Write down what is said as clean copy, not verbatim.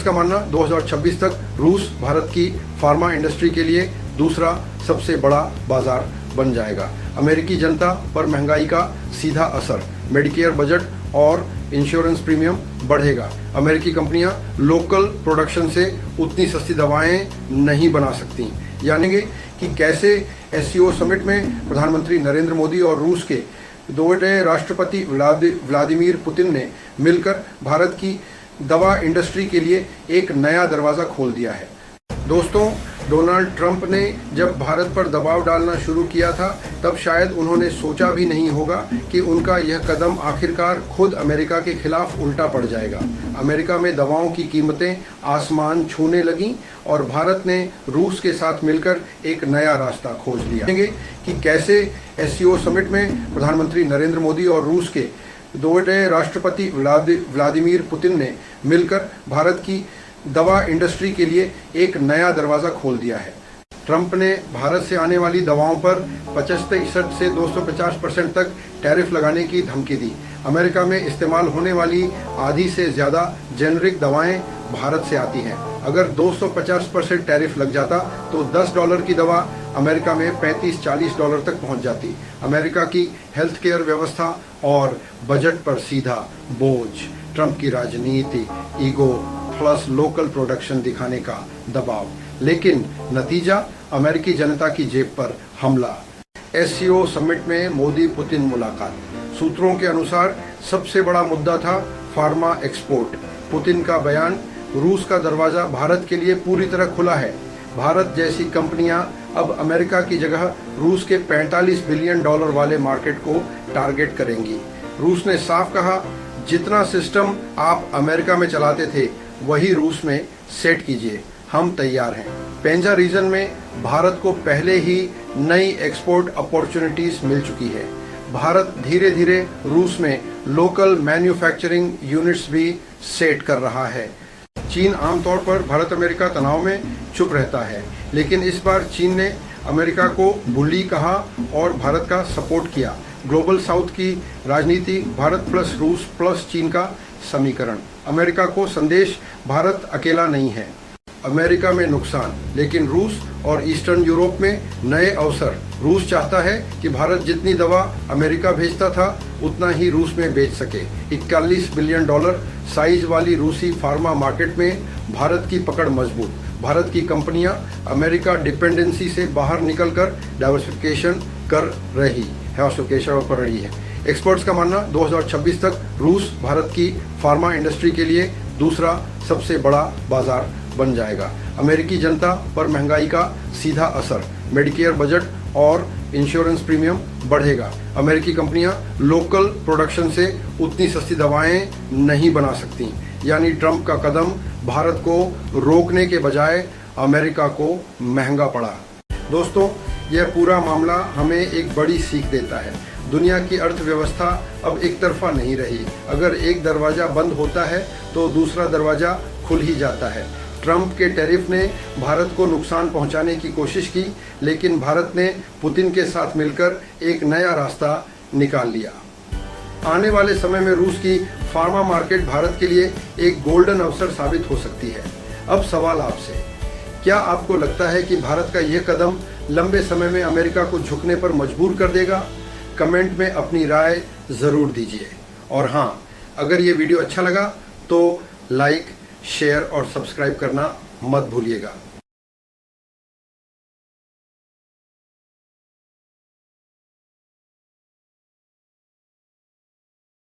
Experts का मानना 2026 तक रूस भारत की फार्मा इंडस्ट्री के लिए दूसरा सबसे बड़ा बाजार बन जाएगा। अमेरिकी जनता पर महंगाई का सीधा असर, मेडिकेयर बजट और इंश्योरेंस प्रीमियम बढ़ेगा। अमेरिकी कंपनियां लोकल प्रोडक्शन से उतनी सस्ती दवाएं नहीं बना सकती। यानी कि कैसे एससीओ समिट में प्रधानमंत्री नरेंद्र मोदी और रूस के दोहरे राष्ट्रपति व्लादिमीर पुतिन ने मिलकर भारत की दवा इंडस्ट्री के लिए एक नया दरवाजा खोल दिया है। दोस्तों, डोनाल्ड ट्रंप ने जब भारत पर दबाव डालना शुरू किया था तब शायद उन्होंने सोचा भी नहीं होगा कि उनका यह कदम आखिरकार खुद अमेरिका के खिलाफ उल्टा पड़ जाएगा। अमेरिका में दवाओं की कीमतें आसमान छूने लगीं और भारत ने रूस के साथ मिलकर एक नया रास्ता खोज लिया। कि कैसे एससीओ समिट में प्रधानमंत्री नरेंद्र मोदी और रूस के दोहरे राष्ट्रपति व्लादिमीर पुतिन ने मिलकर भारत की दवा इंडस्ट्री के लिए एक नया दरवाजा खोल दिया है। ट्रंप ने भारत से आने वाली दवाओं पर 75% से 250% तक टैरिफ लगाने की धमकी दी। अमेरिका में इस्तेमाल होने वाली आधी से ज़्यादा जेनरिक दवाएं भारत से आती हैं। अगर 250% टैरिफ लग जाता तो $10 की दवा अमेरिका में $35-40 तक पहुंच जाती। अमेरिका की हेल्थ केयर व्यवस्था और बजट पर सीधा बोझ, ट्रंप की राजनीति, ईगो प्लस लोकल प्रोडक्शन दिखाने का दबाव, लेकिन नतीजा अमेरिकी जनता की जेब पर हमला। एससीओ समिट में मोदी पुतिन मुलाकात। सूत्रों के अनुसार सबसे बड़ा मुद्दा था फार्मा एक्सपोर्ट। पुतिन का बयान, रूस का दरवाजा भारत के लिए पूरी तरह खुला है। भारत जैसी कंपनियां अब अमेरिका की जगह रूस के $45 बिलियन वाले मार्केट को टारगेट करेंगी। रूस ने साफ कहा, जितना सिस्टम आप अमेरिका में चलाते थे वही रूस में सेट कीजिए, हम तैयार हैं। पेंजा रीजन में भारत को पहले ही नई एक्सपोर्ट अपॉर्चुनिटीज मिल चुकी है। भारत धीरे धीरे रूस में लोकल मैन्युफैक्चरिंग यूनिट्स भी सेट कर रहा है। चीन आमतौर पर भारत अमेरिका तनाव में चुप रहता है, लेकिन इस बार चीन ने अमेरिका को बुली कहा और भारत का सपोर्ट किया। ग्लोबल साउथ की राजनीति, भारत प्लस रूस प्लस चीन का समीकरण। अमेरिका को संदेश, भारत अकेला नहीं है। अमेरिका में नुकसान, लेकिन रूस और ईस्टर्न यूरोप में नए अवसर। रूस चाहता है कि भारत जितनी दवा अमेरिका भेजता था उतना ही रूस में बेच सके। $41 बिलियन साइज वाली रूसी फार्मा मार्केट में भारत की पकड़ मजबूत। भारत की कंपनियां अमेरिका डिपेंडेंसी से बाहर निकलकर डाइवर्सिफिकेशन कर रही है। एक्सपर्ट्स का मानना 2026 तक रूस भारत की फार्मा इंडस्ट्री के लिए दूसरा सबसे बड़ा बाजार बन जाएगा। अमेरिकी जनता पर महंगाई का सीधा असर, मेडिकेयर बजट और इंश्योरेंस प्रीमियम बढ़ेगा। अमेरिकी कंपनियां लोकल प्रोडक्शन से उतनी सस्ती दवाएं नहीं बना सकती। यानी ट्रंप का कदम भारत को रोकने के बजाय अमेरिका को महंगा पड़ा। दोस्तों, यह पूरा मामला हमें एक बड़ी सीख देता है। दुनिया की अर्थव्यवस्था अब एक तरफा नहीं रही। अगर एक दरवाजा बंद होता है तो दूसरा दरवाजा खुल ही जाता है। ट्रंप के टैरिफ ने भारत को नुकसान पहुंचाने की कोशिश की, लेकिन भारत ने पुतिन के साथ मिलकर एक नया रास्ता निकाल लिया। आने वाले समय में रूस की फार्मा मार्केट भारत के लिए एक गोल्डन अवसर साबित हो सकती है। अब सवाल आपसे, क्या आपको लगता है कि भारत का यह कदम लंबे समय में अमेरिका को झुकने पर मजबूर कर देगा? कमेंट में अपनी राय ज़रूर दीजिए। और हाँ, अगर ये वीडियो अच्छा लगा तो लाइक, शेयर और सब्सक्राइब करना मत भूलिएगा।